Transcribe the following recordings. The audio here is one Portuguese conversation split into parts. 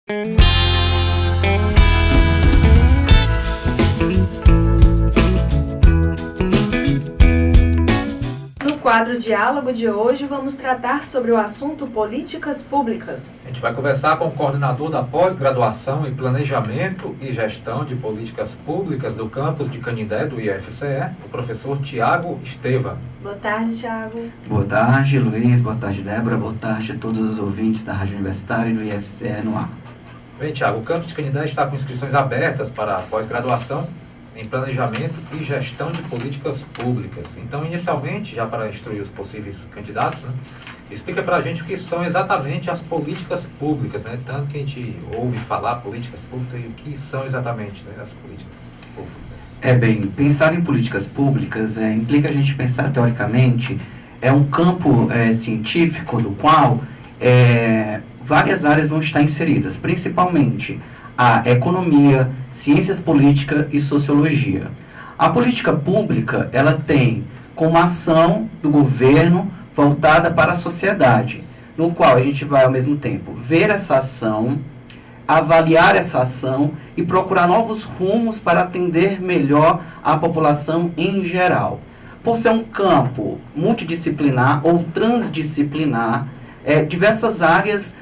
No quadro Diálogo de hoje, vamos tratar sobre o assunto políticas públicas. A gente vai conversar com o coordenador da pós-graduação em Planejamento e Gestão de Políticas Públicas do campus de Canindé, do IFCE, o professor Tiago Esteva. Boa tarde, Tiago. Boa tarde, Luiz. Boa tarde, Débora. Boa tarde a todos os ouvintes da Rádio Universitária e do IFCE no ar. Bem, Tiago, o campus de Canindé está com inscrições abertas para a pós-graduação em Planejamento e Gestão de Políticas Públicas. Então, inicialmente, já para instruir os possíveis candidatos, né, explica para a gente o que são exatamente as políticas públicas, né? Tanto que a gente ouve falar políticas públicas e o que são exatamente, né, as políticas públicas. Bem, pensar em políticas públicas implica a gente pensar teoricamente, é um campo científico do qual várias áreas vão estar inseridas, principalmente a economia, ciências políticas e sociologia. A política pública, ela tem como ação do governo voltada para a sociedade, no qual a gente vai, ao mesmo tempo, ver essa ação, avaliar essa ação e procurar novos rumos para atender melhor a população em geral. Por ser um campo multidisciplinar ou transdisciplinar, diversas áreas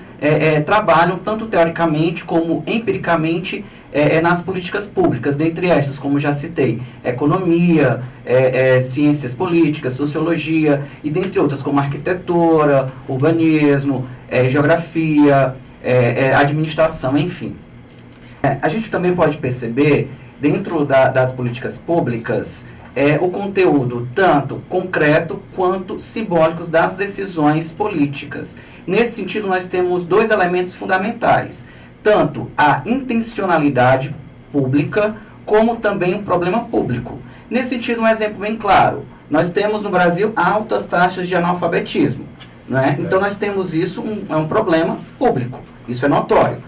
trabalham tanto teoricamente como empiricamente nas políticas públicas, dentre estas, como já citei, economia, ciências políticas, sociologia e dentre outras, como arquitetura, urbanismo, geografia, administração, enfim. A gente também pode perceber, dentro das políticas públicas, o conteúdo tanto concreto quanto simbólico das decisões políticas. Nesse sentido, nós temos dois elementos fundamentais, tanto a intencionalidade pública, como também o problema público. Nesse sentido, um exemplo bem claro, nós temos no Brasil altas taxas de analfabetismo, né? Então nós temos isso, é um problema público, isso é notório.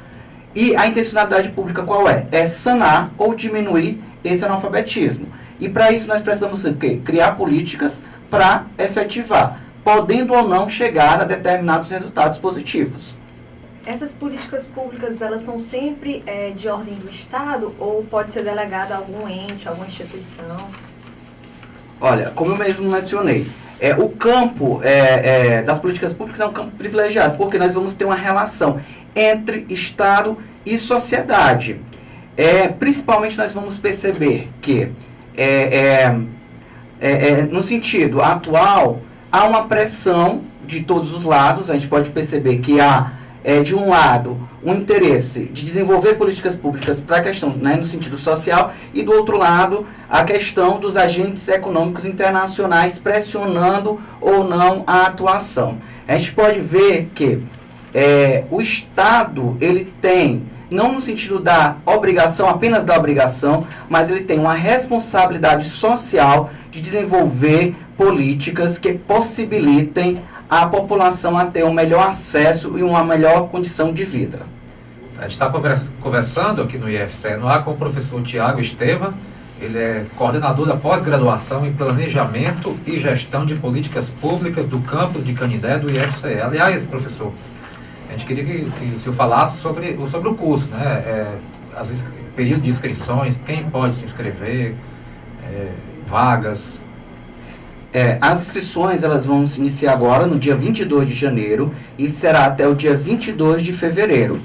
E a intencionalidade pública qual é? É sanar ou diminuir esse analfabetismo. E para isso nós precisamos criar políticas para efetivar, podendo ou não chegar a determinados resultados positivos. Essas políticas públicas, elas são sempre de ordem do Estado ou pode ser delegada a algum ente, alguma instituição? Olha, como eu mesmo mencionei, o campo das políticas públicas é um campo privilegiado, porque nós vamos ter uma relação entre Estado e sociedade. Principalmente nós vamos perceber que, no sentido atual, há uma pressão de todos os lados. A gente pode perceber que há, de um lado, um interesse de desenvolver políticas públicas para a questão, no sentido social, e do outro lado, a questão dos agentes econômicos internacionais pressionando ou não a atuação. A gente pode ver que o Estado, ele tem, não no sentido da obrigação, apenas da obrigação, mas ele tem uma responsabilidade social de desenvolver políticas que possibilitem a população a ter um melhor acesso e uma melhor condição de vida. A gente está conversando aqui no IFCE no ar com o professor Tiago Esteva. Ele é coordenador da pós-graduação em Planejamento e Gestão de Políticas Públicas do campus de Canindé, do IFCE. Aliás, professor, a gente queria que o senhor falasse sobre o curso, né? Período de inscrições, quem pode se inscrever, vagas. As inscrições, elas vão se iniciar agora no dia 22 de janeiro e será até o dia 22 de fevereiro.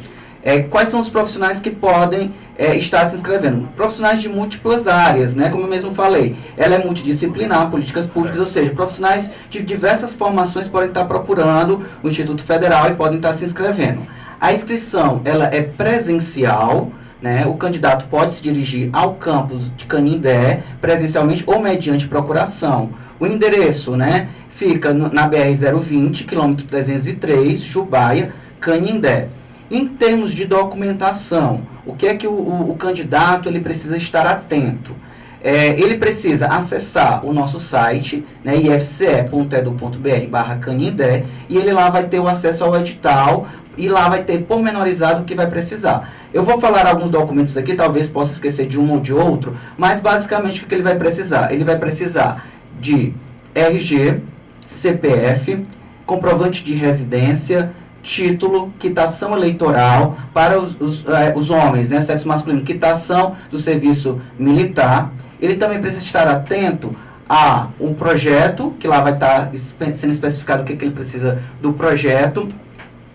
Quais são os profissionais que podem estar se inscrevendo? Profissionais de múltiplas áreas, né? Como eu mesmo falei, ela é multidisciplinar, políticas públicas, ou seja, profissionais de diversas formações podem estar procurando o Instituto Federal e podem estar se inscrevendo. A inscrição, ela é presencial, né? O candidato pode se dirigir ao campus de Canindé presencialmente ou mediante procuração. O endereço, né, fica na BR-020, quilômetro 303, Jubaia, Canindé. Em termos de documentação, o que é que o candidato ele precisa estar atento? Ele precisa acessar o nosso site, né, ifce.edu.br/Canindé, e ele lá vai ter o acesso ao edital e lá vai ter pormenorizado o que vai precisar. Eu vou falar alguns documentos aqui, talvez possa esquecer de um ou de outro, mas basicamente o que ele vai precisar? Ele vai precisar de RG, CPF, comprovante de residência, título, quitação eleitoral para os homens, né, sexo masculino, quitação do serviço militar. Ele também precisa estar atento a um projeto, que lá vai estar sendo especificado o que ele precisa do projeto.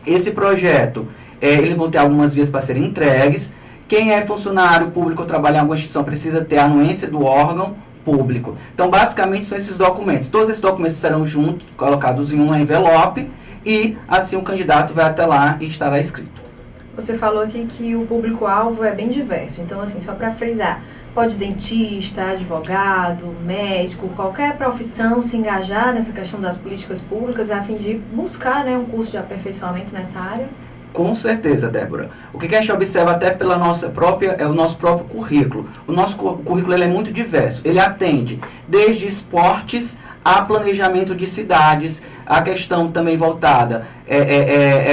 Esse projeto, ele vai ter algumas vias para serem entregues. Quem é funcionário público ou trabalha em alguma instituição precisa ter a anuência do órgão público. Então, basicamente, são esses documentos. Todos esses documentos serão juntos, colocados em um envelope, e assim o candidato vai até lá e estará escrito. Você falou aqui que o público-alvo é bem diverso. Então, assim, só para frisar, pode dentista, advogado, médico, qualquer profissão se engajar nessa questão das políticas públicas a fim de buscar, né, um curso de aperfeiçoamento nessa área? Com certeza, Débora. O que a gente observa até pela nossa própria, é o nosso próprio currículo. O nosso currículo ele é muito diverso. Ele atende desde esportes a planejamento de cidades, a questão também voltada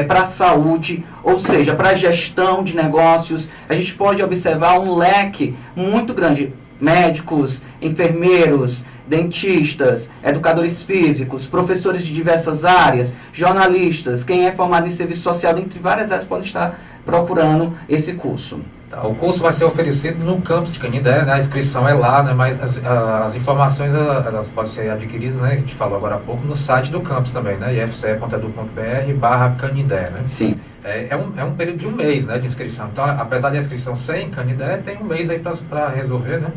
para a saúde, ou seja, para a gestão de negócios. A gente pode observar um leque muito grande. Médicos, enfermeiros, dentistas, educadores físicos, professores de diversas áreas, jornalistas, quem é formado em serviço social, dentre várias áreas, pode estar procurando esse curso. O curso vai ser oferecido no campus de Canindé, né? A inscrição é lá, né? Mas as informações elas podem ser adquiridas, né? A gente falou agora há pouco, no site do campus também, né? ifce.edu.br/Canindé, né? Sim. É um período de um mês, né, de inscrição. Então, apesar da inscrição sem Canindé, tem um mês aí para resolver, né?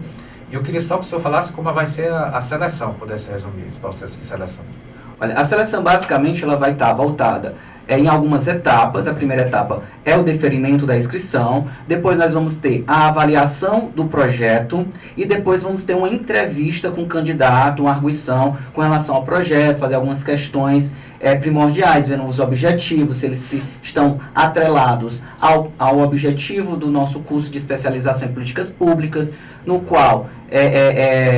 E eu queria só que o senhor falasse como vai ser a seleção, pudesse resumir esse processo de seleção. Olha, a seleção basicamente ela vai estar voltada em algumas etapas. A primeira etapa é o deferimento da inscrição, depois nós vamos ter a avaliação do projeto e depois vamos ter uma entrevista com o candidato, uma arguição com relação ao projeto, fazer algumas questões primordiais, vendo os objetivos, se eles estão atrelados ao objetivo do nosso curso de especialização em políticas públicas, no qual,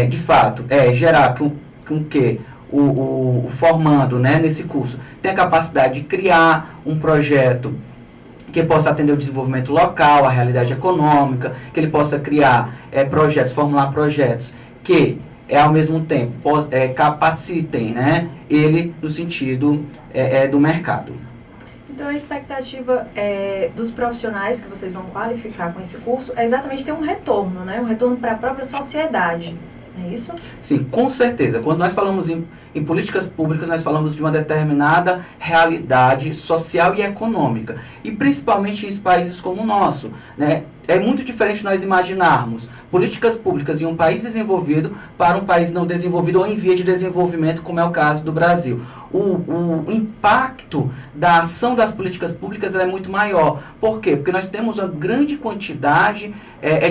de fato, gerar com que o formando, né, nesse curso tem a capacidade de criar um projeto que possa atender o desenvolvimento local, a realidade econômica, que ele possa criar projetos, formular projetos que ao mesmo tempo capacitem, né, ele no sentido do mercado. Então, a expectativa dos profissionais que vocês vão qualificar com esse curso é exatamente ter um retorno, né, um retorno para a própria sociedade. É isso? Sim, com certeza. Quando nós falamos em políticas públicas, nós falamos de uma determinada realidade social e econômica. E principalmente em países como o nosso, né? É muito diferente nós imaginarmos políticas públicas em um país desenvolvido para um país não desenvolvido ou em via de desenvolvimento, como é o caso do Brasil. O impacto da ação das políticas públicas é muito maior. Por quê? Porque nós temos uma grande quantidade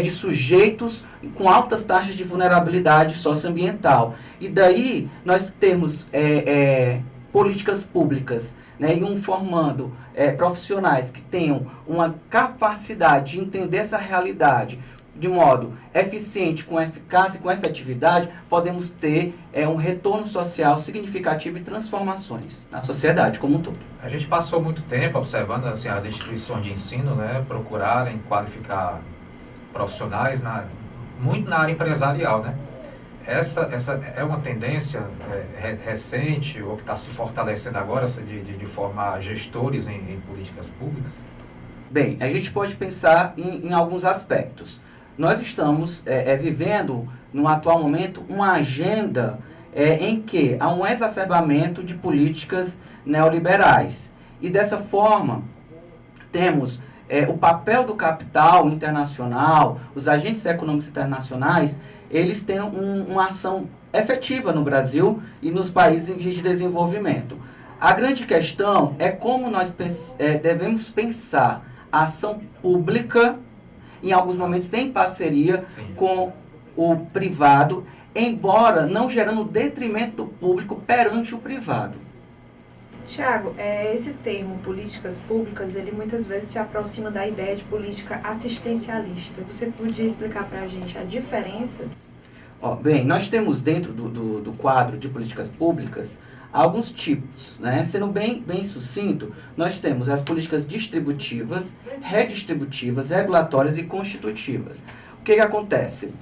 de sujeitos com altas taxas de vulnerabilidade socioambiental. E daí nós temos políticas públicas, né, e formando profissionais que tenham uma capacidade de entender essa realidade de modo eficiente, com eficácia e com efetividade, podemos ter um retorno social significativo e transformações na sociedade como um todo. A gente passou muito tempo observando assim, as instituições de ensino, né, procurarem qualificar profissionais muito na área empresarial, né? Essa é uma tendência recente ou que está se fortalecendo agora de formar gestores em políticas públicas? Bem, a gente pode pensar em alguns aspectos. Nós estamos vivendo, no atual momento, uma agenda em que há um exacerbamento de políticas neoliberais. E dessa forma, temos o papel do capital internacional, os agentes econômicos internacionais, eles têm uma ação efetiva no Brasil e nos países em vias de desenvolvimento. A grande questão é como nós devemos pensar a ação pública, em alguns momentos em parceria com o privado, embora não gerando detrimento do público perante o privado. Tiago, esse termo, políticas públicas, ele muitas vezes se aproxima da ideia de política assistencialista. Você podia explicar para a gente a diferença? Bem, nós temos dentro do quadro de políticas públicas alguns tipos, né? Sendo bem sucinto, nós temos as políticas distributivas, redistributivas, regulatórias e constitutivas. O que acontece?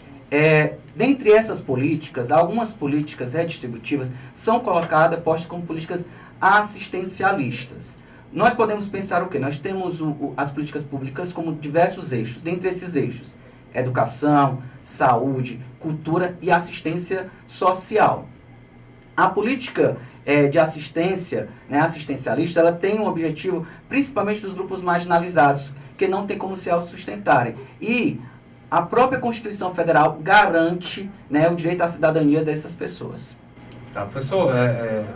Dentre essas políticas, algumas políticas redistributivas são postas como políticas assistencialistas. nós podemos pensar o quê? Nós temos as políticas públicas como diversos eixos. Dentre esses eixos, educação, saúde, cultura e assistência social. A política de assistência, né, assistencialista, ela tem um objetivo principalmente dos grupos marginalizados, que não tem como se autossustentarem. E a própria Constituição Federal garante, né, o direito à cidadania dessas pessoas. Tá, professor,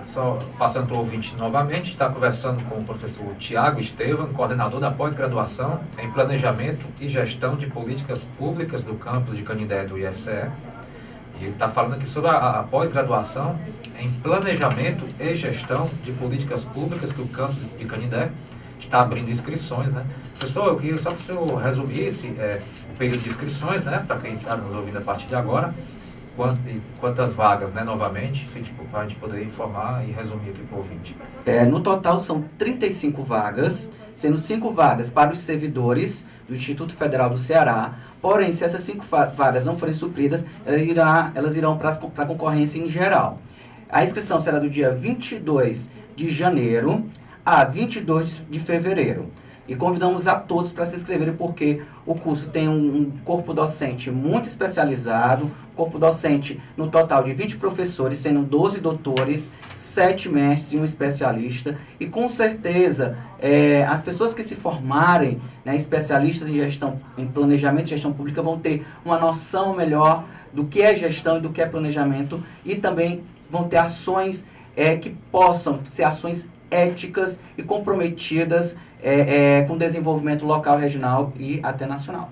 só passando para o ouvinte novamente, está conversando com o professor Tiago Estevam, coordenador da pós-graduação em Planejamento e Gestão de Políticas Públicas do campus de Canindé do IFCE. E ele está falando aqui sobre a pós-graduação em Planejamento e Gestão de Políticas Públicas que o campus de Canindé está abrindo inscrições, né? Professor, eu queria só que o senhor resumisse o período de inscrições, né, para quem está nos ouvindo a partir de agora, quantas vagas, né, novamente, para a gente poder informar e resumir aqui para o ouvinte. No total são 35 vagas, sendo 5 vagas para os servidores do Instituto Federal do Ceará. Porém, se essas 5 vagas não forem supridas, elas irão para a concorrência em geral. A inscrição será do dia 22 de janeiro a 22 de fevereiro. E convidamos a todos para se inscreverem, porque o curso tem um corpo docente muito especializado, corpo docente no total de 20 professores, sendo 12 doutores, 7 mestres e um especialista. E com certeza, as pessoas que se formarem, né, especialistas em gestão, em planejamento e gestão pública, vão ter uma noção melhor do que é gestão e do que é planejamento, e também vão ter ações que possam ser ações éticas e comprometidas com o desenvolvimento local, regional e até nacional.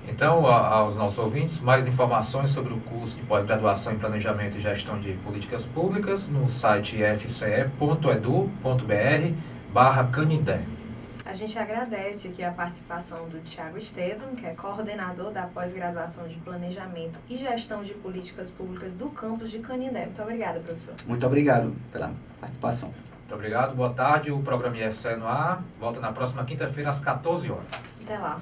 Então, aos nossos ouvintes, mais informações sobre o curso de pós-graduação em Planejamento e Gestão de Políticas Públicas no site ifce.edu.br/Canindé. A gente agradece aqui a participação do Tiago Estevam, que é coordenador da pós-graduação de Planejamento e Gestão de Políticas Públicas do campus de Canindé. Muito obrigada, professor. Muito obrigado pela participação. Muito obrigado, boa tarde. O programa IFCE no ar volta na próxima quinta-feira às 14 horas. Até lá.